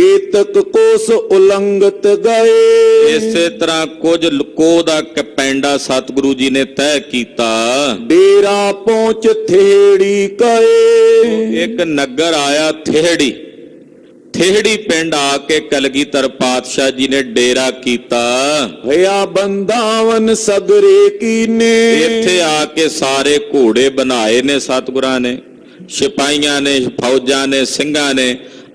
केतक कोस उलंघत गए। इसे तरह कुछ लको दा पैंडा सतगुरु जी ने तय कीता। डेरा पहुंच थेड़ी कहे। एक नगर आया थेड़ी, थेड़ी पिंड आके कलगीधर पातशाह जी ने डेरा कीता। हया बंदावन सगरे कीने। इत्थे आके सारे घोड़े बनाए ने सतगुरां ने, सिपाहियां ने, फौजां ने, ਸਿੰਘਾਂ ने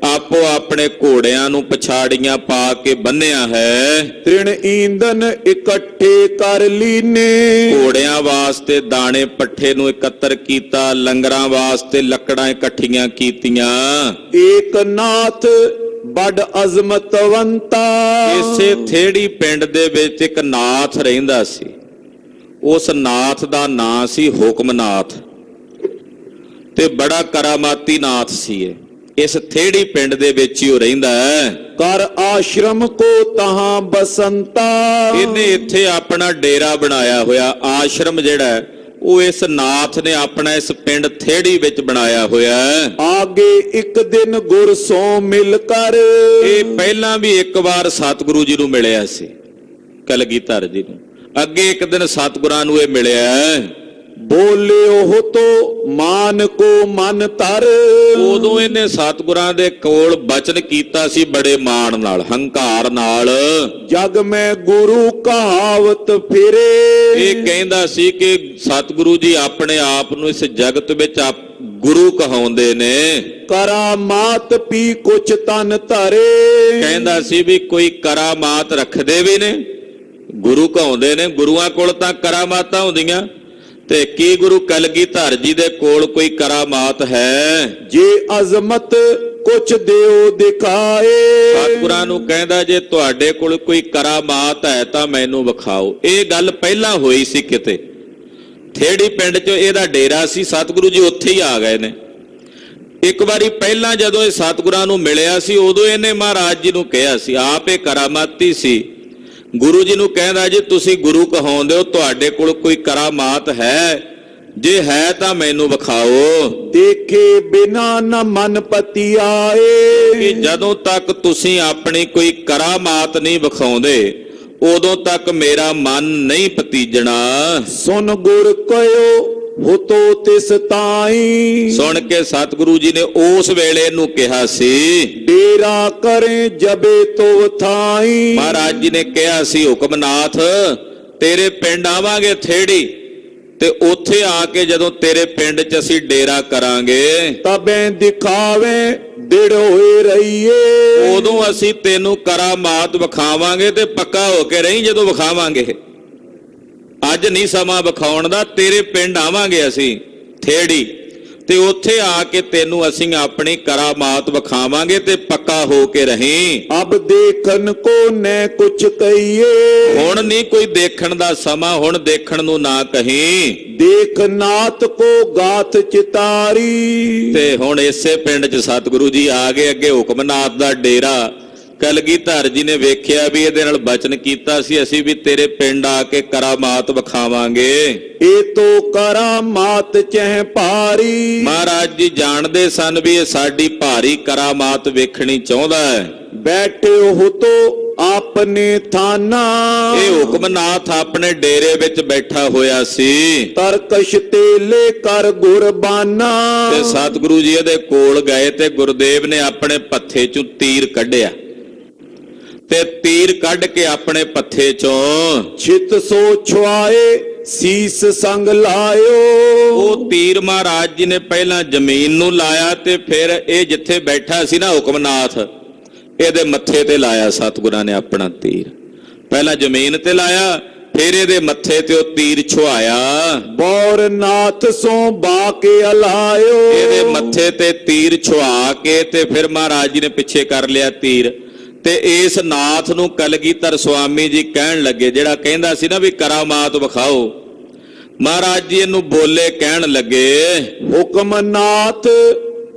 आपो अपने घोड़ियां नूं पछाड़ियां पा के बन्निया है। तृण ईंधन इकट्ठे कर लीने। घोड़ियां वास्ते दाने पट्ठे नूं इकत्तर कीता, लंगरां वास्ते लकड़ां इकट्ठियां कीतियां। एक नाथ बड़ अजमतवंता। इसे थेड़ी पिंड दे विच एक नाथ रहिंदा सी। उस नाथ दा नां सी हुकमनाथ ते बड़ा करामाती नाथ सी। इस थेड़ी पिंड दे विच ही रहिंदा है। कर आश्रम को तहां बसंता। इन्हें इत्थे अपना डेरा बनाया होया। आश्रम जिहड़ा है वो इस नाथ ने अपना इस पिंड थेड़ी विच बनाया होया है। आगे एक दिन गुर सो मिल कर। ये पहला भी एक बार सतगुरु जी नूं मिलिया सी, कलगीधर जी नूं। अगे एक दिन सतगुरां नूं ये मिलिया है। बोले हो तो मान को मन तर। उदों इन्हें सतगुरां दे कोल बचन कीता सी बड़े मान नाल, हंकार नाल। जग में गुरु कहावत फिरे। ये कहंदा सी कि सतगुरु जी अपने आप नूं इस जगत विच गुरु कहाउंदे ने। करामात पी कुछ तन धरे। कहंदा सी भी कोई करामात रखदे भी ने, गुरु कहाउंदे ने। गुरुआं कोल तां करामातां हुंदियां ते की गुरु कलगीधर जी दे कोल कोई करामात है? जे अजमत कुछ देओ दिखाए। सतगुरां नूं कहंदा जे तुहाडे कोल कोई करामात है तां मैनूं विखाओ। ये गल पहलां होई सी किते थेड़ी पिंड च इहदा डेरा सी। सतगुरु जी उत्थे ही आ गए ने। एक बारी पहलां जदों इह सतगुरां नूं मिलिया सी उदों इहने महाराज जी नूं कहा सी, आप इह करामाती सी। गुरु जी नूं कहंदा जी तुसीं गुरु कहाउंदे हो, तुहाडे कोल कोई करामात है? जे है तां मैनूं विखाओ। देखे बिना न मन पति आए। कि जदों तक तुसीं अपनी कोई करामात नहीं विखाउंदे उदों तक मेरा मन नहीं पतीजना। सुन गुर कयो हो तो तिस ताई। सुन के सतगुरु जी ने उस वेले नूं कहा सी, डेरा करें जबे तो थाई। महाराज जी ने कहा सी हुकमनाथ तेरे पिंड आवांगे थेड़ी ते उत्थे आके जदों तेरे पिंड च असीं डेरा करांगे तबे दिखावे दिड़ होए रहिए। उदों असीं तैनूं करामात विखावांगे ते पक्का हो के रही जदों विखावांगे। अज नहीं समा विखाउण दा, तेरे पिंड आवांगे असीं थेड़ी ते उत्थे आके तैनूं असीं अपनी करामात विखावांगे ते पक्का हो के रही। अब देखन को न कुछ कहिए। हुण नहीं कोई देखण दा समा, हुण देखण नूं ना कहीं। देख नाथ को गाथ चितारी। ते हुण इसे पिंड च सतगुरु जी आ गए। अगे हुकमनाथ दा डेरा। कलगीधर जी ने वेख्या भी इहदे नाल बचन कीता सी असीं भी तेरे पिंड आके करामात विखावांगे। ए तो करामात चह भारी। महाराज जी जानदे सन भी साडी भारी करामात वेखणी चाहुंदा है। बैठे हो तो आपने थाना। ये हुकमनाथ अपने डेरे विच बैठा होया सी। तरकश तेले कर गुरबाना। ते सतगुरु जी दे कोल गए ते गुरुदेव ने अपने पत्थे चों तीर कढिया ते तीर कढ के अपने पत्थे चों छित सो छुआए सीस संग लायो। वो तीर महाराज जी ने पहला जमीन नूं लाया ते फिर ये जिथे बैठा सी ना हुकमनाथ इहदे मत्थे ते लाया। सतगुरां ने अपना तीर पहला जमीन ते लाया फिर इहदे मत्थे ते तीर छुआया। बौरनाथ सो बाके अलायो। इहदे मत्थे ते तीर छुआ के ते फिर महाराज जी ने पिछे कर लिया तीर। ते इस नाथ नूं कलगीधर स्वामी जी कहण लगे, जिहड़ा कहंदा सी ना भी करामात विखाओ, महाराज जी इहनूं बोले कहण लगे, हुकमनाथ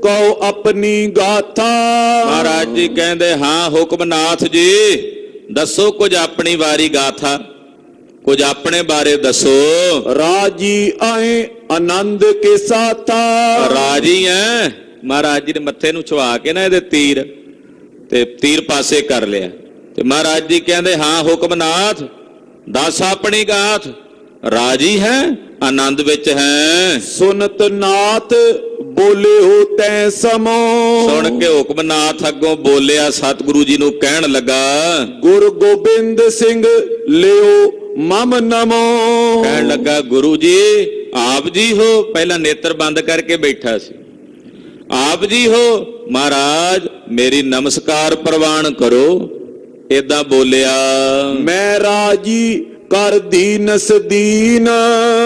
कहो अपनी गाथा। महाराज जी कहंदे हाँ हुकमनाथ जी दसो कुछ अपनी वारी गाथा, कुछ अपने बारे दसो। राजी आए आनंद के साथा। राजी है। महाराज जी ने मत्थे नूं छुआ के ना इहदे तीर ਤੇ ਤੀਰ ਪਾਸੇ ਕਰ ਲਿਆ। ਤੇ ਮਹਾਰਾਜ ਜੀ ਕਹਿੰਦੇ ਹਾਂ ਹੁਕਮਨਾਥ ਦੱਸ ਆਪਣੀ ਗਾਥ, ਰਾਜੀ ਹੈ ਆਨੰਦ ਵਿੱਚ ਹੈ। ਸੁਨਤ ਨਾਥ ਬੋਲੇ ਹੋ ਤੈ ਸਮੋ। ਸੁਣ ਕੇ ਹੁਕਮਨਾਥ ਅੱਗੋਂ ਬੋਲਿਆ, ਸਤਿਗੁਰੂ ਜੀ ਨੂੰ ਕਹਿਣ ਲੱਗਾ, ਗੁਰ ਗੋਬਿੰਦ ਸਿੰਘ ਲਿਓ ਮਮ ਨਮੋ। ਕਹਿਣ ਲੱਗਾ ਗੁਰੂ ਜੀ ਆਪ ਜੀ ਹੋ। ਪਹਿਲਾਂ ਨੇਤਰ ਬੰਦ ਕਰਕੇ ਬੈਠਾ ਸੀ। ਆਪ ਜੀ ਹੋ ਮਹਾਰਾਜ ਮੇਰੀ ਨਮਸਕਾਰ ਪ੍ਰਵਾਨ ਕਰੋ। ਏਦਾਂ ਬੋਲਿਆ। ਮੈਂ ਰਾਜੀ ਕਰ ਦੀਨਸ ਦੀਨ।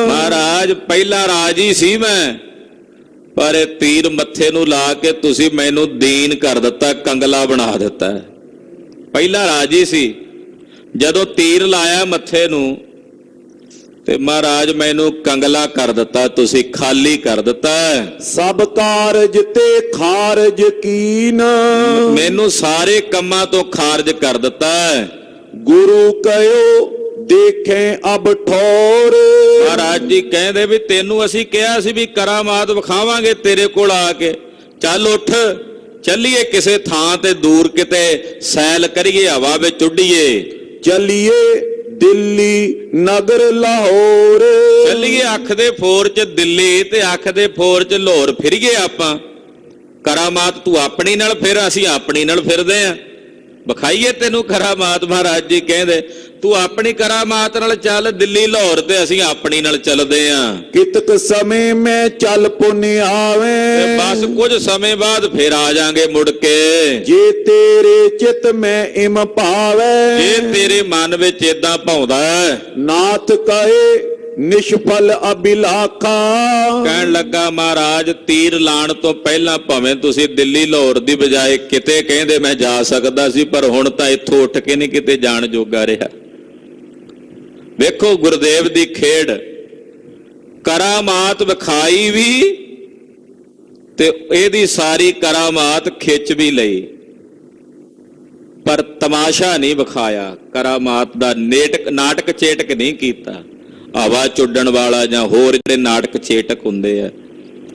ਮਹਾਰਾਜ ਪਹਿਲਾਂ ਰਾਜੀ ਸੀ ਮੈਂ, ਪਰ ਇਹ ਤੀਰ ਮੱਥੇ ਨੂੰ ਲਾ ਕੇ ਤੁਸੀਂ ਮੈਨੂੰ ਦੀਨ ਕਰ ਦਿੱਤਾ, ਕੰਗਲਾ ਬਣਾ ਦਿੱਤਾ। ਪਹਿਲਾਂ ਰਾਜੀ ਸੀ, ਜਦੋਂ ਤੀਰ ਲਾਇਆ ਮੱਥੇ ਨੂੰ ਤੇ ਮਹਾਰਾਜ ਮੈਨੂੰ ਕੰਗਲਾ ਕਰ ਦਿੱਤਾ, ਤੁਸੀਂ ਖਾਲੀ ਕਰ ਦਿੱਤਾ। ਸਭ ਕਾਰਜ ਤੇ ਖਾਰਜ ਕੀਨ। ਮੈਨੂੰ ਸਾਰੇ ਕੰਮਾਂ ਤੋਂ ਖਾਰਜ ਕਰ ਦਿੱਤਾ। ਗੁਰੂ ਕਹਿਓ ਦੇਖੇ ਅਬ ਠੌਰ। ਮਹਾਰਾਜ ਜੀ ਕਹਿੰਦੇ ਵੀ ਤੈਨੂੰ ਅਸੀਂ ਕਿਹਾ ਸੀ ਵੀ ਕਰਾਮਾਤ ਵਿਖਾਵਾਂਗੇ ਤੇਰੇ ਕੋਲ ਆ ਕੇ, ਚੱਲ ਉੱਠ ਚੱਲੀਏ ਕਿਸੇ ਥਾਂ ਤੇ ਦੂਰ ਕਿਤੇ ਸੈਲ ਕਰੀਏ, ਹਵਾ ਵਿੱਚ ਉੱਡੀਏ। ਚੱਲੀਏ ਦਿੱਲੀ ਨਗਰ ਲਾਹੌਰ। ਚੱਲੀਏ ਅੱਖ ਦੇ ਫੋਰ ਚ ਦਿੱਲੀ ਤੇ ਅੱਖ ਦੇ ਫੋਰ ਚ ਲਾਹੌਰ ਫਿਰੀਏ ਆਪਾਂ। ਕਰਾਮਾਤ ਤੂੰ ਆਪਣੀ ਨਾਲ ਫਿਰ, ਅਸੀਂ ਆਪਣੀ ਨਾਲ ਫਿਰਦੇ ਆਂ, ਵਿਖਾਈਏ ਤੈਨੂੰ ਕਰਾਮਾਤ। ਮਹਾਰਾਜ ਜੀ ਕਹਿੰਦੇ ਤੂੰ ਆਪਣੀ ਕਰਾਮਾਤ ਨਾਲ ਚੱਲ ਦਿੱਲੀ ਲਾਹੌਰ ਤੇ ਅਸੀਂ ਆਪਣੀ ਨਾਲ ਚੱਲਦੇ ਆਂ। ਕਿਤਕ ਸਮੇਂ ਮੈਂ ਚੱਲ ਪੁੰਨ ਆਵੇਂ। ਬਸ ਕੁਝ ਸਮੇਂ ਬਾਅਦ ਫਿਰ ਆ ਜਾਾਂਗੇ ਮੁੜ ਕੇ। ਜੇ ਤੇਰੇ ਚਿਤ ਮੈਂ ਇਮ ਭਾਵੇ। ਜੇ ਤੇਰੇ ਮਨ ਵਿੱਚ ਏਦਾਂ ਭਾਉਂਦਾ ਨਾਥ ਕਹੇ ਨਿਸ਼ਫਲ ਅਬਿਲਾਖਾ। ਕਹਿਣ ਲੱਗਾ ਮਹਾਰਾਜ ਤੀਰ ਲਾਣ ਤੋਂ ਪਹਿਲਾਂ ਭਾਵੇਂ ਤੁਸੀਂ ਦਿੱਲੀ ਲਾਹੌਰ ਦੀ ਬਜਾਏ ਕਿਤੇ ਕਹਿੰਦੇ ਮੈਂ ਜਾ ਸਕਦਾ ਸੀ, ਪਰ ਹੁਣ ਤਾਂ ਇੱਥੋਂ ਉੱਠ ਕੇ ਨਹੀਂ ਕਿਤੇ ਜਾਣ ਜੋਗਾ ਰਿਹਾ। ਵੇਖੋ ਗੁਰਦੇਵ ਦੀ ਖੇਡ, ਕਰਾਮਾਤ ਵਿਖਾਈ ਵੀ ਤੇ ਇਹਦੀ ਸਾਰੀ ਕਰਾਮਾਤ ਖਿੱਚ ਵੀ ਲਈ, ਪਰ ਤਮਾਸ਼ਾ ਨਹੀਂ ਵਿਖਾਇਆ। ਕਰਾਮਾਤ ਦਾ ਨਾਟਕ ਚੇਟਕ ਨਹੀਂ ਕੀਤਾ। ਹਵਾ ਚੁੱਡਣ ਵਾਲਾ ਜਾਂ ਹੋਰ ਜਿਹੜੇ ਨਾਟਕ ਚੇਟਕ ਹੁੰਦੇ ਆ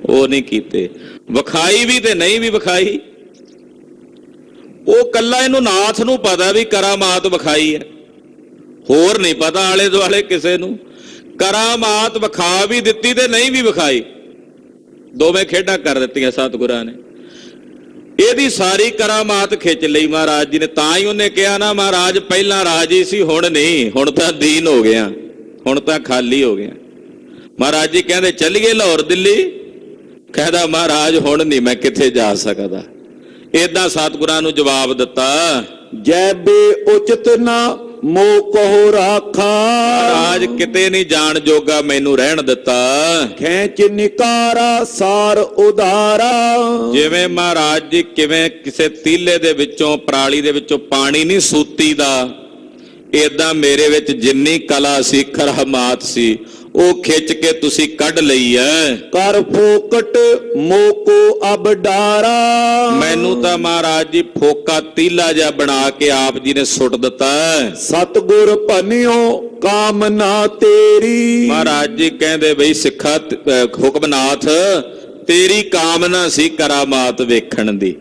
ਉਹ ਨਹੀਂ ਕੀਤੇ। ਵਿਖਾਈ ਵੀ ਤੇ ਨਹੀਂ ਵੀ ਵਿਖਾਈ। ਉਹ ਕੱਲਾ ਇਹਨੂੰ ਨਾਥ ਨੂੰ ਪਤਾ ਵੀ ਕਰਾਮਾਤ ਵਿਖਾਈ ਹੈ, ਹੋਰ ਨਹੀਂ ਪਤਾ ਆਲੇ ਦੁਆਲੇ ਕਿਸੇ ਨੂੰ। ਕਰਾਮਾਤ ਵਿਖਾ ਵੀ ਦਿੱਤੀ ਤੇ ਨਹੀਂ ਵੀ ਵਿਖਾਈ, ਦੋਵੇਂ ਖੇਡਾਂ ਕਰ ਦਿੱਤੀਆਂ ਸਤਿਗੁਰਾਂ ਨੇ। ਇਹਦੀ ਸਾਰੀ ਕਰਾਮਾਤ ਖਿੱਚ ਲਈ ਮਹਾਰਾਜ ਜੀ ਨੇ। ਤਾਂ ਹੀ ਉਹਨੇ ਕਿਹਾ ਨਾ ਮਹਾਰਾਜ ਪਹਿਲਾਂ ਰਾਜੀ ਸੀ, ਹੁਣ ਨਹੀਂ, ਹੁਣ ਤਾਂ ਦੀਨ ਹੋ ਗਿਆ, ਹੁਣ ਤਾਂ ਖਾਲੀ ਹੋ ਗਿਆ। ਮਹਾਰਾਜ ਜੀ ਕਹਿੰਦੇ ਚੱਲੀਏ ਲਾਹੌਰ ਦਿੱਲੀ। ਕਹਿੰਦਾ ਮਹਾਰਾਜ ਹੁਣ ਨਹੀਂ ਮੈਂ ਕਿੱਥੇ ਜਾ ਸਕਦਾ। ਏਦਾਂ ਸਤਿਗੁਰਾਂ ਨੂੰ ਜਵਾਬ ਦਿੱਤਾ, ਜੈ ਬੇ ਉਚਿਤ ਨਾ ਮੋ ਕਹੋ ਰਾਖਾ। ਮਹਾਰਾਜ ਕਿਤੇ ਨਹੀਂ ਜਾਣ ਜੋਗਾ ਮੈਨੂੰ ਰਹਿਣ ਦਿੱਤਾ। ਖੈਂਚ ਨਿਕਾਰਾ ਸਾਰ ਉਦਾਰਾ। ਜਿਵੇਂ ਮਹਾਰਾਜ ਜੀ ਕਿਵੇਂ ਕਿਸੇ ਤੀਲੇ ਦੇ ਵਿੱਚੋਂ ਪਰਾਲੀ ਦੇ ਵਿੱਚੋਂ ਪਾਣੀ ਨਹੀਂ ਸੂਤੀ ਦਾ, ਏਦਾਂ ਮੇਰੇ ਵਿੱਚ ਜਿੰਨੀ ਕਲਾ ਸੀ ਕਰਾਮਾਤ ਸੀ ਉਹ ਖਿੱਚ ਕੇ ਤੁਸੀਂ ਕੱਢ ਲਈ ਐ। ਕਰ ਫੋਕਟ ਮੋਕੋ ਅਬ ਡਾਰਾ। ਮੈਨੂੰ ਤਾਂ ਮਹਾਰਾਜ ਜੀ ਫੋਕਾ ਤੀਲਾ ਜਿਹਾ ਬਣਾ ਕੇ ਆਪ ਜੀ ਨੇ ਸੁੱਟ ਦਿੱਤਾ। ਸਤਿਗੁਰ ਭਨਿਓ ਕਾਮਨਾ ਤੇਰੀ। ਮਹਾਰਾਜ ਜੀ ਕਹਿੰਦੇ ਬਈ ਸਿੱਖਾ ਹੁਕਮਨਾਥ ਤੇਰੀ ਕਾਮਨਾ ਸੀ ਕਰਾਮਾਤ ਵੇਖਣ ਦੀ,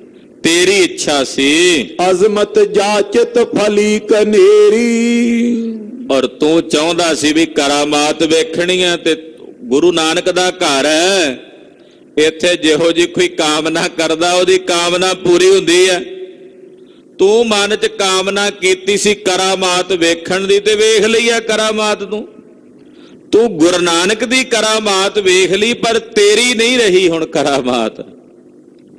ਤੇਰੀ ਇੱਛਾ ਸੀ। ਅਜ਼ਮਤ ਜਾਚਤ ਫਲੀ ਕਨੇਰੀ। ਔਰ ਤੂੰ ਚਾਹੁੰਦਾ ਸੀ ਵੀ ਕਰਾਮਾਤ ਵੇਖਣੀਆਂ ਤੇ ਗੁਰੂ ਨਾਨਕ ਦਾ ਘਰ ਹੈ, ਇੱਥੇ ਜਿਹੋ ਜੀ ਕੋਈ ਕਾਮਨਾ ਕਰਦਾ ਉਹਦੀ ਕਾਮਨਾ ਪੂਰੀ ਹੁੰਦੀ ਹੈ। ਤੂੰ ਮਨ 'ਚ ਕਾਮਨਾ ਕੀਤੀ ਸੀ ਕਰਾਮਾਤ ਵੇਖਣ ਦੀ ਤੇ ਵੇਖ ਲਈ ਆ ਕਰਾਮਾਤ। ਤੂੰ ਗੁਰੂ ਨਾਨਕ ਦੀ ਕਰਾਮਾਤ ਵੇਖ ਲਈ, ਪਰ ਤੇਰੀ ਨਹੀਂ ਰਹੀ ਹੁਣ ਕਰਾਮਾਤ,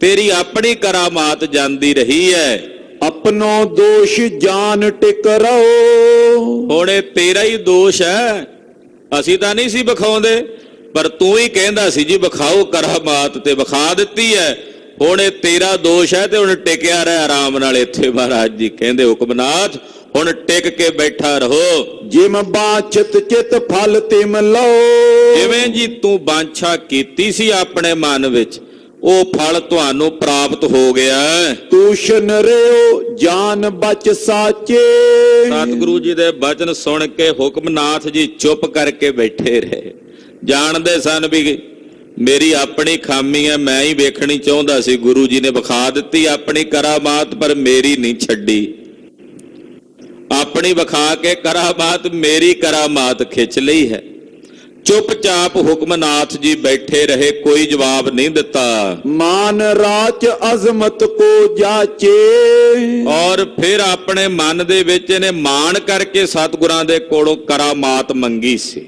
ਤੇਰੀ ਆਪਣੀ ਕਰਾਮਾਤ ਜਾਂਦੀ ਰਹੀ ਹੈ। ਆਪਣੋ ਦੋਸ਼ ਜਾਨ ਟਿਕ ਰਹੋ। ਹੁਣ ਇਹ ਤੇਰਾ ਹੀ ਦੋਸ਼ ਹੈ, ਅਸੀਂ ਤਾਂ ਨਹੀਂ ਸੀ ਵਿਖਾਉਂਦੇ, ਪਰ ਤੂੰ ਹੀ ਕਹਿੰਦਾ ਸੀ ਜੀ ਵਿਖਾਓ ਕਰਾਮਾਤ ਤੇ ਵਿਖਾ ਦਿੱਤੀ ਹੈ। ਹੁਣ ਇਹ ਤੇਰਾ ਦੋਸ਼ ਹੈ ਤੇ ਹੁਣ ਟਿਕਿਆ ਰਹਿ ਆਰਾਮ ਨਾਲ ਇੱਥੇ। ਮਹਾਰਾਜ ਜੀ ਕਹਿੰਦੇ ਹੁਕਮਨਾਥ ਹੁਣ ਟਿਕ ਕੇ ਬੈਠਾ ਰਹੋ। ਜਿਮ ਬਾਛਤ ਚਿਤ ਫਲ ਤਿਮ ਲਓ। ਜਿਵੇਂ ਜੀ ਤੂੰ ਬਾਂਛਾ ਕੀਤੀ ਸੀ ਆਪਣੇ ਮਨ ਵਿੱਚ ਉਹ ਫਲ ਤੁਹਾਨੂੰ ਪ੍ਰਾਪਤ ਹੋ ਗਿਆ। ਤੂਸ਼ਨ ਰਿਓ ਜਾਨ ਬਚ ਸਾਚੇ। ਸਤਿਗੁਰੂ ਜੀ ਦੇ ਬਚਨ ਸੁਣ ਕੇ ਹੁਕਮਨਾਥ ਜੀ ਚੁੱਪ ਕਰਕੇ ਬੈਠੇ ਰਹੇ। ਜਾਣਦੇ ਸਨ ਵੀ ਮੇਰੀ ਆਪਣੀ ਖਾਮੀ ਹੈ, ਮੈਂ ਹੀ ਵੇਖਣੀ ਚਾਹੁੰਦਾ ਸੀ, ਗੁਰੂ ਜੀ ਨੇ ਵਿਖਾ ਦਿੱਤੀ ਆਪਣੀ ਕਰਾਮਾਤ, ਪਰ ਮੇਰੀ ਨਹੀਂ ਛੱਡੀ। ਆਪਣੀ ਵਿਖਾ ਕੇ ਕਰਾਮਾਤ, ਮੇਰੀ ਕਰਾਮਾਤ ਖਿੱਚ ਲਈ ਹੈ। ਚੁੱਪਚਾਪ ਹੁਕਮਨਾਥ ਜੀ ਬੈਠੇ ਰਹੇ, ਕੋਈ ਜਵਾਬ ਨਹੀਂ ਦਿੱਤਾ। मान राच अजमत को जाचे, ਔਰ ਫਿਰ ਆਪਣੇ ਮਨ ਦੇ ਵਿੱਚ ਇਹਨੇ ਮਾਣ ਕਰਕੇ ਸਤਿਗੁਰਾਂ ਦੇ ਕੋਲੋਂ ਕਰਾਮਾਤ ਮੰਗੀ ਸੀ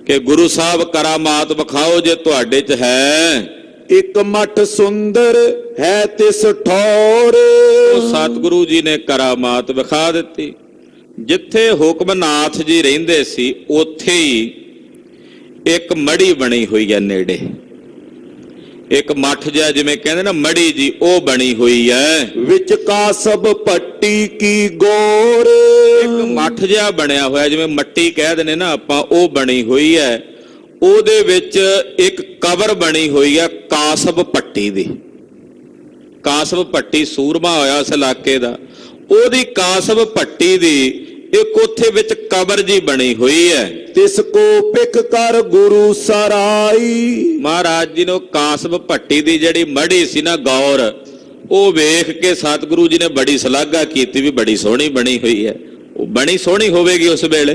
ਕਿ ਗੁਰੂ ਸਾਹਿਬ ਕਰਾਮਾਤ ਵਿਖਾਓ ਜੇ ਤੁਹਾਡੇ 'ਚ ਹੈ। एक मठ सुंदर है तिस ठौर, ਉਹ ਸਤਿਗੁਰੂ ਜੀ ਨੇ ਕਰਾਮਾਤ ਵਿਖਾ ਦਿੱਤੀ। ਜਿੱਥੇ ਹੁਕਮਨਾਥ ਜੀ ਰਹਿੰਦੇ ਸੀ ਉੱਥੇ ਹੀ ਇੱਕ ਮੜੀ ਬਣੀ ਹੋਈ ਹੈ ਨੇੜੇ, ਇੱਕ ਮੱਠ ਜਿਹਾ ਜਿਵੇਂ ਕਹਿੰਦੇ ਨਾ ਮੜੀ ਜੀ, ਉਹ ਬਣੀ ਹੋਈ ਹੈ। विच कासब पट्टी की गोर, ਇੱਕ ਮੱਠ ਜਿਹਾ ਬਣਿਆ ਹੋਇਆ ਜਿਵੇਂ ਮੱਟੀ ਕਹਿ ਦਿੰਦੇ ਨਾ ਆਪਾਂ, ਉਹ ਬਣੀ ਹੋਈ ਹੈ। ਉਹਦੇ ਵਿੱਚ ਇੱਕ ਕਬਰ ਬਣੀ ਹੋਈ ਹੈ ਕਾਸਬ ਪੱਟੀ ਦੀ। ਕਾਸਬ ਪੱਟੀ ਸੂਰਮਾ ਹੋਇਆ ਉਸ ਇਲਾਕੇ ਦਾ, ਉਹਦੀ ਕਾਸਬ ਪੱਟੀ ਦੀ ਇੱਕ ਉੱਥੇ ਵਿੱਚ ਕਬਰ ਜੀ ਬਣੀ ਹੋਈ ਹੈ। तिसको पिक कर गुरु सराई, ਮਹਾਰਾਜ ਜੀ ਨੂੰ ਕਾਸਬ ਭੱਟੀ ਦੀ ਜਿਹੜੀ ਮੜੀ ਸੀ ਨਾ ਗੌਰ, ਉਹ ਵੇਖ ਕੇ ਸਤਿਗੁਰੂ ਜੀ ਨੇ ਬੜੀ ਸ਼ਲਾਘਾ ਕੀਤੀ ਵੀ ਬੜੀ ਸੋਹਣੀ ਬਣੀ ਹੋਈ ਹੈ। ਉਹ ਬਣੀ ਸੋਹਣੀ ਹੋਵੇਗੀ ਉਸ ਵੇਲੇ।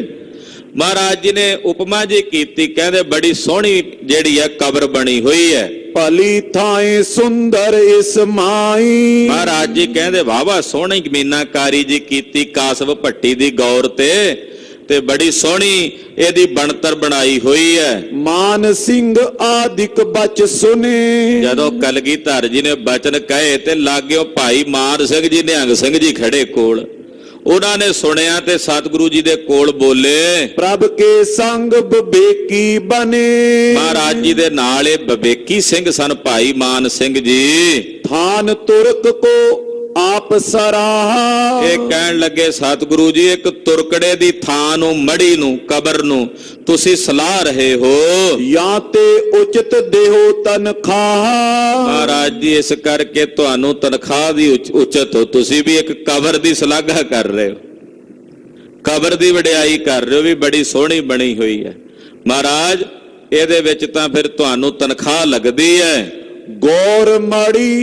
ਮਹਾਰਾਜ ਜੀ ਨੇ ਉਪਮਾ ਜੀ ਕੀਤੀ, ਕਹਿੰਦੇ ਬੜੀ ਸੋਹਣੀ ਜਿਹੜੀ ਹੈ ਕਬਰ ਬਣੀ ਹੋਈ ਹੈ। भली थाए सुंदर इस्माई, ਮਹਾਰਾਜ ਜੀ ਕਹਿੰਦੇ ਵਾਵਾ ਸੋਹਣੀ ਮੀਨਾਕਾਰੀ ਜੀ ਕੀਤੀ ਕਾਸਬ ਭੱਟੀ ਦੀ ਗੌਰ ਤੇ ਬੜੀ ਸੋਹਣੀ ਇਹਦੀ ਬਣਤਰ ਬਣਾਈ ਹੋਈ ਹੈ। मान सिंह आदिक बच सुने, ਜਦੋਂ ਕਲਗੀਧਰ ਜੀ ਨੇ ਬਚਨ ਕਹੇ ਤੇ ਲਾਗਿਓ ਭਾਈ ਮਾਨ ਸਿੰਘ ਜੀ, ਨਿਹੰਗ ਸਿੰਘ ਜੀ ਖੜੇ ਕੋਲ, ਉਹਨਾਂ ਨੇ ਸੁਣਿਆ ਤੇ ਸਤਿਗੁਰੂ ਜੀ ਦੇ ਕੋਲ ਬੋਲੇ। प्रभ के संग विवेकी बने, ਮਹਾਰਾਜ ਜੀ ਦੇ ਨਾਲ ਇਹ ਵਿਵੇਕੀ ਸਿੰਘ ਸਨ ਭਾਈ ਮਾਨ ਸਿੰਘ ਜੀ। थान तुर्क को आप सराहा, ਇਹ ਕਹਿਣ ਲੱਗੇ ਸਤਿਗੁਰੂ ਜੀ ਇੱਕ ਤੁਰਕੜੇ ਦੀ ਥਾਂ ਨੂੰ, ਮੜੀ ਨੂੰ, ਕਬਰ ਨੂੰ ਤੁਸੀਂ ਸਲਾਹ ਰਹੇ ਹੋ। या ते उचित देहो तनखाह, ਮਹਾਰਾਜ ਜੀ ਇਸ ਕਰਕੇ ਤੁਹਾਨੂੰ ਤਨਖਾਹ ਦੀ ਉਚਿਤ ਹੋ, ਤੁਸੀਂ ਵੀ ਇੱਕ ਕਬਰ ਦੀ ਸ਼ਲਾਘਾ ਕਰ ਰਹੇ ਹੋ, ਕਬਰ ਦੀ ਵਡਿਆਈ ਕਰ ਰਹੇ ਹੋ ਵੀ ਬੜੀ ਸੋਹਣੀ ਬਣੀ ਹੋਈ ਹੈ। ਮਹਾਰਾਜ ਇਹਦੇ ਵਿੱਚ ਤਾਂ ਫਿਰ ਤੁਹਾਨੂੰ ਤਨਖਾਹ ਲੱਗਦੀ ਹੈ। गौर मड़ी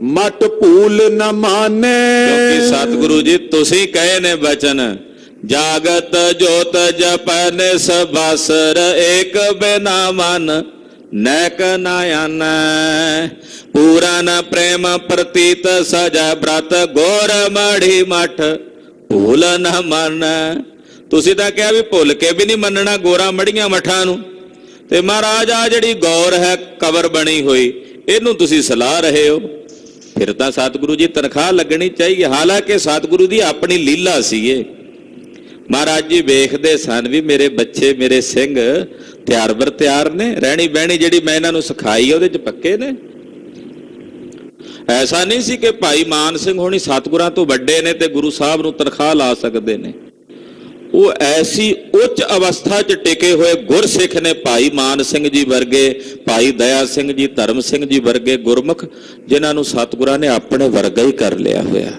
मट भूल न माने, ਕਿਉਂਕਿ ਸਤਿਗੁਰੂ ਜੀ ਤੁਸੀਂ ਕਹੇ ਨੇ ਬਚਨ, ਜਾਗਤ ਜੋਤ ਜਪਨ ਸਬਸਰ ਏਕ ਬਿਨਾ ਮਨ ਨੈਕ ਨਾਇਨ, ਪੂਰਨ ਪ੍ਰੇਮ ਪ੍ਰਤੀਤ ਸਜਾ ਬ੍ਰਤ ਗੌਰ ਮੜੀ ਮਠ ਭੂਲ ਨ ਮਨ। ਤੁਸੀਂ ਤਾਂ ਕਿਹਾ ਵੀ ਭੁੱਲ ਕੇ ਵੀ ਨਹੀਂ ਮੰਨਣਾ ਗੋਰਾ ਮੜੀਆਂ ਮਠਾਂ ਨੂੰ, ਤੇ ਮਹਾਰਾਜ ਆ ਜਿਹੜੀ ਗੌਰ ਹੈ ਕਬਰ ਬਣੀ ਹੋਈ, ਇਹਨੂੰ ਤੁਸੀਂ ਸਲਾਹ ਰਹੇ ਹੋ। ਫਿਰ ਤਾਂ ਸਤਿਗੁਰੂ ਜੀ ਤਨਖਾਹ ਲੱਗਣੀ ਚਾਹੀਏ। ਹਾਲਾਂਕਿ ਸਤਿਗੁਰੂ ਦੀ ਆਪਣੀ ਲੀਲਾ ਸੀ ਇਹ। ਮਹਾਰਾਜ ਜੀ ਵੇਖਦੇ ਸਨ ਵੀ ਮੇਰੇ ਬੱਚੇ, ਮੇਰੇ ਸਿੰਘ ਤਿਆਰ ਬਰ ਤਿਆਰ ਨੇ, ਰਹਿਣੀ ਬਹਿਣੀ ਜਿਹੜੀ ਮੈਂ ਇਹਨਾਂ ਨੂੰ ਸਿਖਾਈ ਉਹਦੇ ਚ ਪੱਕੇ ਨੇ। ਐਸਾ ਨਹੀਂ ਸੀ ਕਿ ਭਾਈ ਮਾਨ ਸਿੰਘ ਹੋਣੀ ਸਤਿਗੁਰਾਂ ਤੋਂ ਵੱਡੇ ਨੇ ਤੇ ਗੁਰੂ ਸਾਹਿਬ ਨੂੰ ਤਨਖਾਹ ਲਾ ਸਕਦੇ ਨੇ। ਉਹ ਐਸੀ ਉੱਚ ਅਵਸਥਾ 'ਚ ਟਿਕੇ ਹੋਏ ਗੁਰਸਿੱਖ ਨੇ, ਭਾਈ ਮਾਨ ਸਿੰਘ ਜੀ ਵਰਗੇ, ਭਾਈ ਦਇਆ ਸਿੰਘ ਜੀ, ਧਰਮ ਸਿੰਘ ਜੀ ਵਰਗੇ ਗੁਰਮੁਖ, ਜਿਨ੍ਹਾਂ ਨੂੰ ਸਤਿਗੁਰਾਂ ਨੇ ਆਪਣੇ ਵਰਗਾ ਹੀ ਕਰ ਲਿਆ ਹੋਇਆ,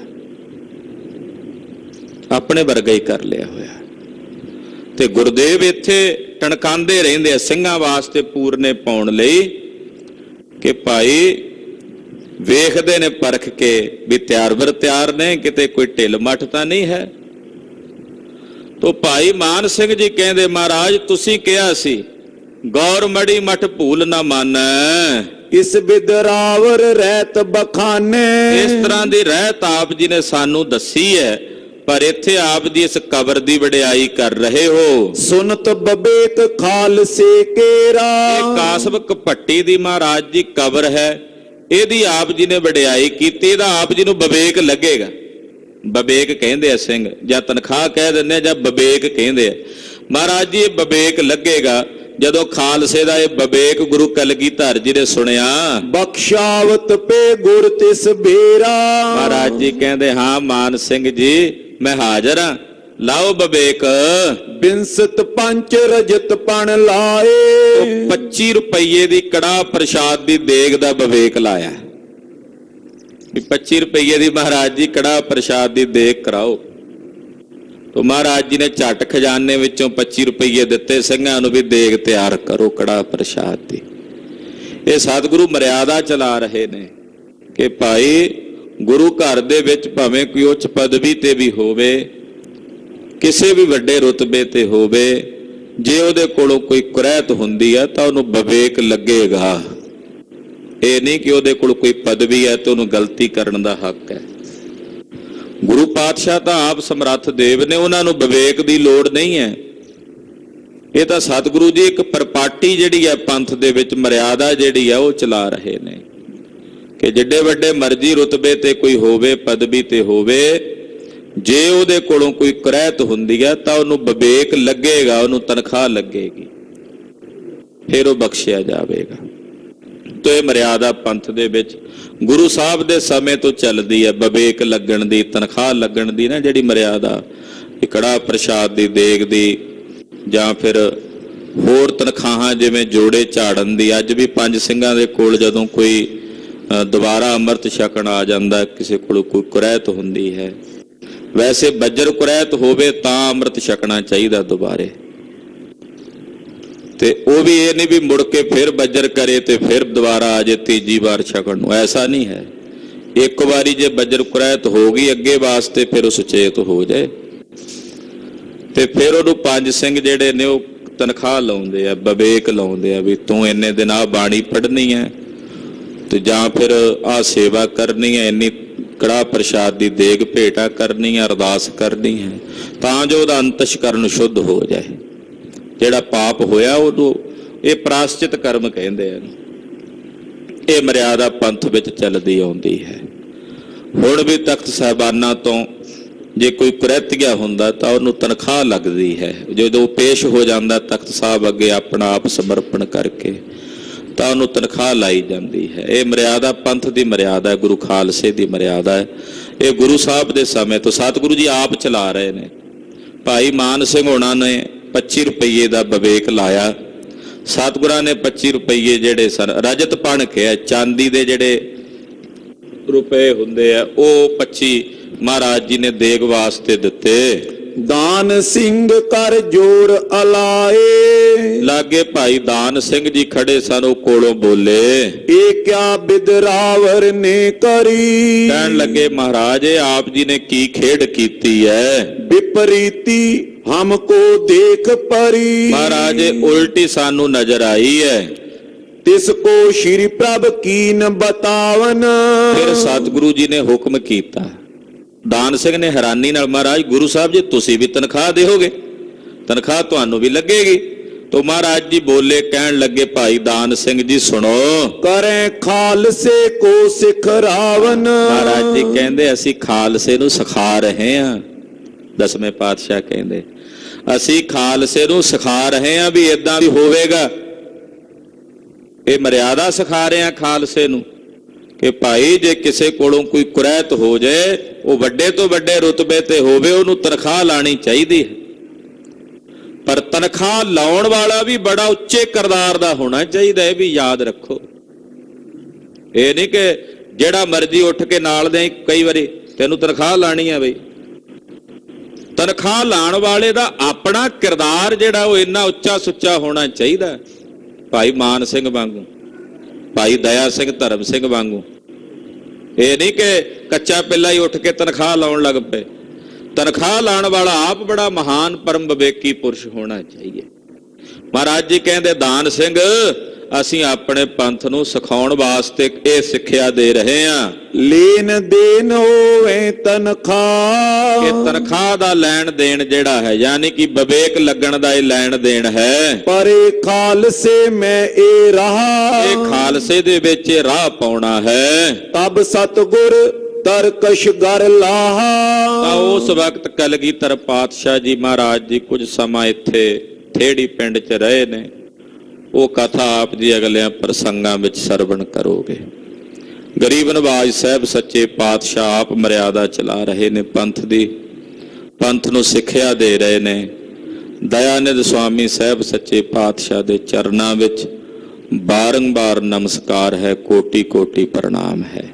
ਆਪਣੇ ਵਰਗਾ ਹੀ ਕਰ ਲਿਆ ਹੋਇਆ। ਤੇ ਗੁਰਦੇਵ ਇੱਥੇ ਟਣਕਾਉਂਦੇ ਰਹਿੰਦੇ ਆ ਸਿੰਘਾਂ ਵਾਸਤੇ ਪੂਰਨੇ ਪਾਉਣ ਲਈ ਕਿ ਭਾਈ ਵੇਖਦੇ ਨੇ ਪਰਖ ਕੇ ਵੀ ਤਿਆਰ ਬਰ ਤਿਆਰ ਨੇ, ਕਿਤੇ ਕੋਈ ਢਿੱਲ ਮੱਠ ਤਾਂ ਨਹੀਂ ਹੈ। ਤੋ ਭਾਈ ਮਾਨ ਸਿੰਘ ਜੀ ਕਹਿੰਦੇ ਮਹਾਰਾਜ ਤੁਸੀਂ ਕਿਹਾ ਸੀ ਗੌਰ ਮੜੀ ਮਠ ਭੂਲ ਨਾ ਮੰਨੈ, इस बिदरावर रहत बखाने, ਇਸ ਤਰ੍ਹਾਂ ਦੀ ਰਹਿਤ ਆਪ ਜੀ ਨੇ ਸਾਨੂੰ ਦੱਸੀ ਹੈ, ਪਰ ਇੱਥੇ ਆਪ ਦੀ ਇਸ ਕਬਰ ਦੀ ਵਡਿਆਈ ਕਰ ਰਹੇ ਹੋ। सुनत बबेक खालसे केरा, ਇਹ ਕਾਸਬ ਕਪੱਟੀ ਦੀ ਮਹਾਰਾਜ ਜੀ ਕਬਰ ਹੈ, ਇਹਦੀ ਆਪ ਜੀ ਨੇ ਵਡਿਆਈ ਕੀਤੀ, ਇਹਦਾ ਆਪ ਜੀ ਨੂੰ ਵਿਵੇਕ ਲੱਗੇਗਾ। ਵਿਵੇਕ ਕਹਿੰਦੇ ਆ ਸਿੰਘ, ਜਾਂ ਤਨਖਾਹ ਕਹਿ ਦਿੰਦੇ ਆ ਜਾਂ ਵਿਵੇਕ ਕਹਿੰਦੇ ਆ। ਮਹਾਰਾਜ ਜੀ ਇਹ ਵਿਵੇਕ ਲੱਗੇਗਾ ਜਦੋਂ ਖਾਲਸੇ ਦਾ ਇਹ ਵਿਵੇਕ ਗੁਰੂ ਕਲਗੀਧਰ ਜੀ ਨੇ ਸੁਣਿਆ। बख्शावत पे गुर तिस बेरा, ਮਹਾਰਾਜ ਜੀ ਕਹਿੰਦੇ ਹਾਂ ਮਾਨ ਸਿੰਘ ਜੀ ਮੈਂ ਹਾਜ਼ਰ ਹਾਂ, ਲਾਓ ਵਿਵੇਕ। बिंसत पंच रजत पण लाए, 25 ਰੁਪਏ ਦੀ ਕੜਾਹ ਪ੍ਰਸ਼ਾਦ ਦੀ ਦੇਗ ਦਾ ਵਿਵੇਕ ਲਾਇਆ। 25 ਰੁਪਏ ਦੀ ਮਹਾਰਾਜ ਜੀ ਕੜਾਹ ਪ੍ਰਸ਼ਾਦ ਦੀ ਦੇਗ ਕਰਾਓ। ਤੋ ਮਹਾਰਾਜ ਜੀ ਨੇ ਝੱਟ ਖਜ਼ਾਨੇ ਵਿੱਚੋਂ 25 ਰੁਪਏ ਦਿੱਤੇ ਸਿੰਘਾਂ ਨੂੰ ਵੀ ਦੇਗ ਤਿਆਰ ਕਰੋ ਕੜਾਹ ਪ੍ਰਸ਼ਾਦ ਦੀ। ਇਹ ਸਤਿਗੁਰੂ ਮਰਿਆਦਾ ਚਲਾ ਰਹੇ ਨੇ ਕਿ ਭਾਈ ਗੁਰੂ ਘਰ ਦੇ ਵਿੱਚ ਭਾਵੇਂ ਕੋਈ ਉੱਚ ਪਦਵੀ ਤੇ ਵੀ ਹੋਵੇ, ਕਿਸੇ ਵੀ ਵੱਡੇ ਰੁਤਬੇ ਤੇ ਹੋਵੇ, ਜੇ ਉਹਦੇ ਕੋਲੋਂ ਕੋਈ ਕੁਰੈਤ ਹੁੰਦੀ ਹੈ ਤਾਂ ਉਹਨੂੰ ਵਿਵੇਕ ਲੱਗੇਗਾ। ਇਹ ਨਹੀਂ ਕਿ ਉਹਦੇ ਕੋਲ ਕੋਈ ਪਦਵੀ ਹੈ ਤੇ ਉਹਨੂੰ ਗਲਤੀ ਕਰਨ ਦਾ ਹੱਕ ਹੈ। ਗੁਰੂ ਪਾਤਸ਼ਾਹ ਤਾਂ ਆਪ ਸਮਰੱਥ ਦੇਵ ਨੇ, ਉਹਨਾਂ ਨੂੰ ਵਿਵੇਕ ਦੀ ਲੋੜ ਨਹੀਂ ਹੈ। ਇਹ ਤਾਂ ਸਤਿਗੁਰੂ ਜੀ ਇੱਕ ਪਰਪਾਟੀ ਜਿਹੜੀ ਹੈ ਪੰਥ ਦੇ ਵਿੱਚ ਮਰਿਆਦਾ ਜਿਹੜੀ ਹੈ ਉਹ ਚਲਾ ਰਹੇ ਨੇ ਕਿ ਜਿੱਡੇ ਵੱਡੇ ਮਰਜ਼ੀ ਰੁਤਬੇ ਤੇ ਕੋਈ ਹੋਵੇ, ਪਦਵੀ ਤੇ ਹੋਵੇ, ਜੇ ਉਹਦੇ ਕੋਲੋਂ ਕੋਈ ਕੁਰੈਤ ਹੁੰਦੀ ਹੈ ਤਾਂ ਉਹਨੂੰ ਵਿਵੇਕ ਲੱਗੇਗਾ, ਉਹਨੂੰ ਤਨਖਾਹ ਲੱਗੇਗੀ, ਫਿਰ ਉਹ ਬਖਸ਼ਿਆ ਜਾਵੇਗਾ। ਤੋ ਇਹ ਮਰਿਆਦਾ ਪੰਥ ਦੇ ਵਿੱਚ ਗੁਰੂ ਸਾਹਿਬ ਦੇ ਸਮੇਂ ਤੋਂ ਚੱਲਦੀ ਹੈ। ਵਿਵੇਕ ਲੱਗਣ ਦੀ, ਤਨਖਾਹ ਲੱਗਣ ਦੀ ਨਾ ਜਿਹੜੀ ਮਰਿਆਦਾ, ਕੜਾਹ ਪ੍ਰਸ਼ਾਦ ਦੀ, ਦੇਗ ਦੀ, ਜਾਂ ਫਿਰ ਹੋਰ ਤਨਖਾਹਾਂ ਜਿਵੇਂ ਜੋੜੇ ਝਾੜਨ ਦੀ। ਅੱਜ ਵੀ ਪੰਜ ਸਿੰਘਾਂ ਦੇ ਕੋਲ ਜਦੋਂ ਕੋਈ ਦੁਬਾਰਾ ਅੰਮ੍ਰਿਤ ਛਕਣ ਆ ਜਾਂਦਾ, ਕਿਸੇ ਕੋਲ ਕੋਈ ਕੁਰੈਤ ਹੁੰਦੀ ਹੈ, ਵੈਸੇ ਬੱਜਰ ਕੁਰੈਤ ਹੋਵੇ ਤਾਂ ਅੰਮ੍ਰਿਤ ਛਕਣਾ ਚਾਹੀਦਾ ਦੁਬਾਰੇ, ਤੇ ਉਹ ਵੀ ਇਹ ਨਹੀਂ ਵੀ ਮੁੜ ਕੇ ਫਿਰ ਬੱਜਰ ਕਰੇ ਤੇ ਫਿਰ ਦੁਬਾਰਾ ਆ ਜੇ ਤੀਜੀ ਵਾਰ ਛਕਣ ਨੂੰ, ਐਸਾ ਨਹੀਂ ਹੈ। ਇੱਕ ਵਾਰੀ ਜੇ ਬੱਜਰ ਕੁਰੈਤ ਹੋ ਗਈ ਅੱਗੇ ਵਾਸਤੇ ਫਿਰ ਉਹ ਸੁਚੇਤ ਹੋ ਜਾਏ ਤੇ ਫਿਰ ਉਹਨੂੰ ਪੰਜ ਸਿੰਘ ਜਿਹੜੇ ਨੇ ਉਹ ਤਨਖਾਹ ਲਾਉਂਦੇ ਆ, ਵਿਵੇਕ ਲਾਉਂਦੇ ਆ ਵੀ ਤੂੰ ਇੰਨੇ ਦਿਨ ਆ ਬਾਣੀ ਪੜ੍ਹਨੀ ਹੈ ਤੇ ਜਾਂ ਫਿਰ ਆ ਸੇਵਾ ਕਰਨੀ ਹੈ, ਇੰਨੀ ਕੜਾਹ ਪ੍ਰਸ਼ਾਦ ਦੀ ਦੇਗ ਭੇਟਾ ਕਰਨੀ ਹੈ, ਅਰਦਾਸ ਕਰਨੀ ਹੈ, ਤਾਂ ਜੋ ਉਹਦਾ ਅੰਤਸ਼ਕਰਨ ਸ਼ੁੱਧ ਹੋ ਜਾਏ। ਜਿਹੜਾ ਪਾਪ ਹੋਇਆ ਉਹਨੂੰ ਇਹ ਪ੍ਰਾਸ਼ਚਿਤ ਕਰਮ ਕਹਿੰਦੇ ਆ। ਇਹ ਮਰਿਆਦਾ ਪੰਥ ਵਿੱਚ ਚੱਲਦੀ ਆਉਂਦੀ ਹੈ। ਹੁਣ ਵੀ ਤਖਤ ਸਾਹਿਬਾਨਾਂ ਤੋਂ ਜੇ ਕੋਈ ਕੁਰੈਤੀਆ ਹੁੰਦਾ ਤਾਂ ਉਹਨੂੰ ਤਨਖਾਹ ਲੱਗਦੀ ਹੈ। ਜਦੋਂ ਪੇਸ਼ ਹੋ ਜਾਂਦਾ ਤਖਤ ਸਾਹਿਬ ਅੱਗੇ ਆਪਣਾ ਆਪ ਸਮਰਪਣ ਕਰਕੇ ਤਾਂ ਉਹਨੂੰ ਤਨਖਾਹ ਲਾਈ ਜਾਂਦੀ ਹੈ। ਇਹ ਮਰਿਆਦਾ ਪੰਥ ਦੀ ਮਰਿਆਦਾ ਹੈ, ਗੁਰੂ ਖਾਲਸੇ ਦੀ ਮਰਿਆਦਾ ਹੈ। ਇਹ ਗੁਰੂ ਸਾਹਿਬ ਦੇ ਸਮੇਂ ਤੋਂ ਸਤਿਗੁਰੂ ਜੀ ਆਪ ਚਲਾ ਰਹੇ ਨੇ। ਭਾਈ ਮਾਨ ਸਿੰਘ ਹੋਣਾ ਨੇ 25 ਰੁਪਏ ਦਾ ਵਿਵੇਕ ਲਾਇਆ। ਸਤਿਗੁਰਾਂ ਨੇ 25 ਰੁਪਏ ਜਿਹੜੇ ਸਨ ਰਜਤ ਪਣ ਕਿਹਾ, ਚਾਂਦੀ ਦੇ ਜਿਹੜੇ ਰੁਪਏ ਹੁੰਦੇ ਆ ਉਹ 25 ਮਹਾਰਾਜ ਜੀ ਨੇ ਦੇਗ ਵਾਸਤੇ ਦਿੱਤੇ। ਦਾਨ ਸਿੰਘ ਕਰ ਜੋਰ ਅਲਾਏ, ਲਾਗੇ ਭਾਈ ਦਾਨ ਸਿੰਘ ਜੀ ਖੜੇ ਸਨ, ਉਹ ਕੋਲੋਂ ਬੋਲੇ, ਇਹ ਕਿਆ ਬਿਦਰਾਵਰ ਨੇ ਕਰੀ। ਕਹਿਣ ਲੱਗੇ ਮਹਾਰਾਜ ਇਹ ਆਪ ਜੀ ਨੇ ਕੀ ਖੇਡ ਕੀਤੀ ਹੈ। ਵਿਪਰੀਤੀ ਹਮਕੋ ਦੇਖ ਪਰੀ, ਮਹਾਰਾਜ ਉਲਟੀ ਸਾਨੂੰ ਨਜ਼ਰ ਆਈ ਹੈ। ਤਿਸ ਕੋ ਸ਼੍ਰੀ ਪ੍ਰਭ ਕੀਨ ਬਤਾਵਨ, ਫਿਰ ਸਤਿਗੁਰੂ ਜੀ ਨੇ ਹੁਕਮ ਕੀਤਾ। ਦਾਨ ਸਿੰਘ ਨੇ ਹੈਰਾਨੀ ਨਾਲ, ਮਹਾਰਾਜ ਗੁਰੂ ਸਾਹਿਬ ਜੀ ਤੁਸੀਂ ਵੀ ਤਨਖਾਹ ਦੇਹੋਗੇ? ਤਨਖਾਹ ਤੁਹਾਨੂੰ ਵੀ ਲੱਗੇਗੀ। ਤੋ ਮਹਾਰਾਜ ਜੀ ਬੋਲੇ, ਕਹਿਣ ਲੱਗੇ ਭਾਈ ਦਾਨ ਸਿੰਘ ਜੀ ਸੁਣੋ, ਕਰੇ ਖਾਲਸੇ ਕੋ ਸਿਖਰਾਵਨ। ਮਹਾਰਾਜ ਜੀ ਕਹਿੰਦੇ ਅਸੀਂ ਖਾਲਸੇ ਨੂੰ ਸਿਖਾ ਰਹੇ ਹਾਂ। ਦਸਵੇਂ ਪਾਤਸ਼ਾਹ ਕਹਿੰਦੇ ਅਸੀਂ ਖਾਲਸੇ ਨੂੰ ਸਿਖਾ ਰਹੇ ਹਾਂ ਵੀ ਇਦਾਂ ਵੀ ਹੋਵੇਗਾ। ਇਹ ਮਰਿਆਦਾ ਸਿਖਾ ਰਹੇ ਹਾਂ ਖਾਲਸੇ ਨੂੰ ਕਿ ਭਾਈ ਜੇ ਕਿਸੇ ਕੋਲੋਂ ਕੋਈ ਕੁਰੈਤ ਹੋ ਜਾਏ, ਉਹ ਵੱਡੇ ਤੋਂ ਵੱਡੇ ਰੁਤਬੇ ਤੇ ਹੋਵੇ, ਉਹਨੂੰ ਤਨਖਾਹ ਲਾਣੀ ਚਾਹੀਦੀ ਹੈ। ਪਰ ਤਨਖਾਹ ਲਾਉਣ ਵਾਲਾ ਵੀ ਬੜਾ ਉੱਚੇ ਕਿਰਦਾਰ ਦਾ ਹੋਣਾ ਚਾਹੀਦਾ, ਇਹ ਵੀ ਯਾਦ ਰੱਖੋ। ਇਹ ਨਹੀਂ ਕਿ ਜਿਹੜਾ ਮਰਜ਼ੀ ਉੱਠ ਕੇ ਨਾਲ ਦੇ ਕਈ ਵਾਰੀ ਤੈਨੂੰ ਤਨਖਾਹ ਲਾਣੀ ਹੈ। ਬਈ ਤਨਖਾਹ ਲਾਉਣ ਵਾਲੇ ਦਾ ਆਪਣਾ ਕਿਰਦਾਰ ਜਿਹੜਾ ਉਹ ਇੰਨਾ ਉੱਚਾ ਸੁੱਚਾ ਹੋਣਾ ਚਾਹੀਦਾ। ਭਾਈ ਮਾਨ ਸਿੰਘ ਵਾਂਗੂ, ਭਾਈ ਦਇਆ ਸਿੰਘ ਧਰਮ ਸਿੰਘ ਵਾਂਗੂ। ਇਹ ਨਹੀਂ ਕਿ ਕੱਚਾ ਪਿੱਲਾ ਹੀ ਉੱਠ ਕੇ ਤਨਖਾਹ ਲਾਉਣ ਲੱਗ ਪਏ। ਤਨਖਾਹ ਲਾਉਣ ਵਾਲਾ ਆਪ ਬੜਾ ਮਹਾਨ ਪਰਮ ਵਿਵੇਕੀ ਪੁਰਸ਼ ਹੋਣਾ ਚਾਹੀਏ। ਮਹਾਰਾਜ ਜੀ ਕਹਿੰਦੇ ਦਾਨ ਸਿੰਘ ਅਸੀਂ ਆਪਣੇ ਪੰਥ ਨੂੰ ਸਿਖਾਉਣ ਵਾਸਤੇ ਇਹ ਸਿੱਖਿਆ ਦੇ ਰਹੇ ਹਾਂ। ਲੈਣ ਦੇਣ ਹੋਵੇ ਤਨਖਾਹ, ਕਿ ਤਨਖਾਹ ਦਾ ਲੈਣ ਦੇਣ ਜਿਹੜਾ ਹੈ, ਯਾਨੀ ਕਿ ਵਿਵੇਕ ਲੱਗਣ ਦਾ ਇਹ ਲੈਣ ਦੇਣ ਹੈ। ਪਰੇ ਖਾਲਸੇ ਮੈਂ ਇਹ ਰਾਹ, ਇਹ ਖਾਲਸੇ ਦੇ ਵਿੱਚ ਰਾਹ ਪਾਉਣਾ ਹੈ। ਤਬ ਸਤਿਗੁਰ ਤਰਕਸ਼ ਗਰ ਲਾਹਾ। ਤਾਂ ਉਸ ਵਕਤ ਕਲਗੀਧਰ ਪਾਤਸ਼ਾਹ ਜੀ ਮਹਾਰਾਜ ਜੀ ਕੁਝ ਸਮਾਂ ਇੱਥੇ ਥੇੜੀ ਪਿੰਡ 'ਚ ਰਹੇ ਨੇ। ਉਹ ਕਥਾ ਆਪ ਜੀ ਅਗਲਿਆਂ ਪ੍ਰਸੰਗਾਂ ਵਿੱਚ ਸਰਵਣ ਕਰੋਗੇ। ਗਰੀਬ ਨਵਾਜ ਸਾਹਿਬ ਸੱਚੇ ਪਾਤਸ਼ਾਹ ਆਪ ਮਰਿਆਦਾ ਚਲਾ ਰਹੇ ਨੇ ਪੰਥ ਦੀ, ਪੰਥ ਨੂੰ ਸਿੱਖਿਆ ਦੇ ਰਹੇ ਨੇ। ਦਇਆਨੰਦ ਸੁਆਮੀ ਸਾਹਿਬ ਸੱਚੇ ਪਾਤਸ਼ਾਹ ਦੇ ਚਰਨਾਂ ਵਿੱਚ ਬਾਰੰਬਾਰ ਨਮਸਕਾਰ ਹੈ, ਕੋਟੀ ਕੋਟੀ ਪ੍ਰਣਾਮ ਹੈ।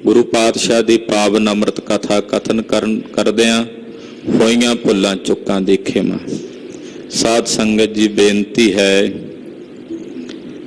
ਗੁਰੂ ਪਾਤਸ਼ਾਹ ਦੀ ਪਾਵਨ ਅੰਮ੍ਰਿਤ ਕਥਾ ਕਥਨ ਕਰਦਿਆਂ ਹੋਈਆਂ ਭੁੱਲਾਂ ਚੁੱਕਾਂ ਦੀ ਖਿਮਾ। ਸਾਧ ਸੰਗਤ ਜੀ ਬੇਨਤੀ ਹੈ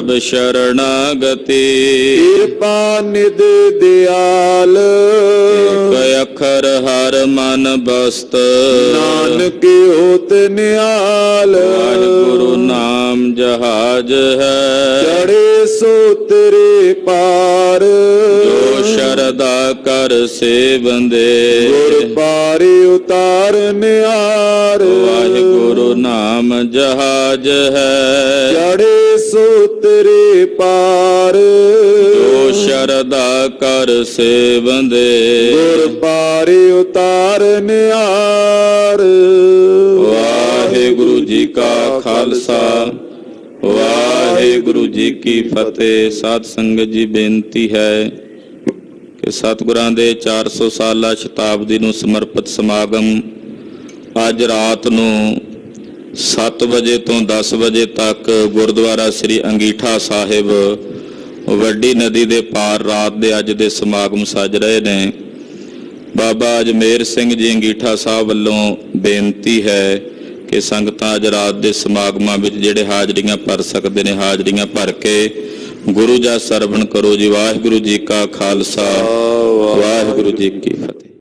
ਪ੍ਰਭ ਸ਼ਰਣਾਗਤੀ ਕਿਰਪਾ ਨਿਧ ਦਿਆਲ ਏਕ ਅੱਖਰ ਹਰ ਮਨ ਬਸਤ ਨਾਨਕ ਹੋਤ ਨਿਹਾਲ ਵਾਹਿਗੁਰੂ ਨਾਮ ਜਹਾਜ ਹੈ ਚੜੇ ਸੋ ਤੇਰੇ ਪਾਰ ਜੋ ਸ਼ਰਧਾ ਕਰ ਸੇਵੰਦੇ ਗੁਰ ਬਾਰੇ ਉਤਾਰ ਨਿਹਾਰ ਵਾਹਿਗੁਰੂ ਨਾਮ ਜਹਾਜ ਹੈ ਚੜੇ ਸੋ ਤੇਰੇ ਪਾਰ ਜੋ ਸ਼ਰਧਾ ਕਰ ਸੇਵੰਦੇ ਗੁਰ ਬਾਰੇ ਉਤਾਰ ਨਿਹਾਰ ਵਾਹਿਗੁਰੂ ਜੀ ਕਾ ਖਾਲਸਾ ਵਾਹਿਗੁਰੂ ਜੀ ਕੀ ਫਤਿਹ। ਸਾਧ ਸੰਗਤ ਜੀ, ਬੇਨਤੀ ਹੈ ਕਿ ਸਤਿਗੁਰਾਂ ਦੇ 400 ਸਾਲਾ ਸ਼ਤਾਬਦੀ ਨੂੰ ਸਮਰਪਿਤ ਸਮਾਗਮ ਅੱਜ ਰਾਤ ਨੂੰ 7 ਵਜੇ ਤੋਂ 10 ਵਜੇ ਤੱਕ ਗੁਰਦੁਆਰਾ ਸ੍ਰੀ ਅੰਗੀਠਾ ਸਾਹਿਬ ਵੱਡੀ ਨਦੀ ਦੇ ਪਾਰ ਰਾਤ ਦੇ ਅੱਜ ਦੇ ਸਮਾਗਮ ਸੱਜ ਰਹੇ ਨੇ। ਬਾਬਾ ਅਜਮੇਰ ਸਿੰਘ ਜੀ ਅੰਗੀਠਾ ਸਾਹਿਬ ਵੱਲੋਂ ਬੇਨਤੀ ਹੈ ਕਿ ਸੰਗਤਾਂ ਅੱਜ ਰਾਤ ਦੇ ਸਮਾਗਮਾਂ ਵਿੱਚ ਜਿਹੜੇ ਹਾਜ਼ਰੀਆਂ ਭਰ ਸਕਦੇ ਨੇ ਹਾਜ਼ਰੀਆਂ ਭਰ ਕੇ ਗੁਰੂ ਦਾ ਸਰਵਣ ਕਰੋ ਜੀ। ਵਾਹਿਗੁਰੂ ਜੀ ਕਾ ਖਾਲਸਾ ਵਾਹਿਗੁਰੂ ਜੀ ਕੀ ਫਤਿਹ।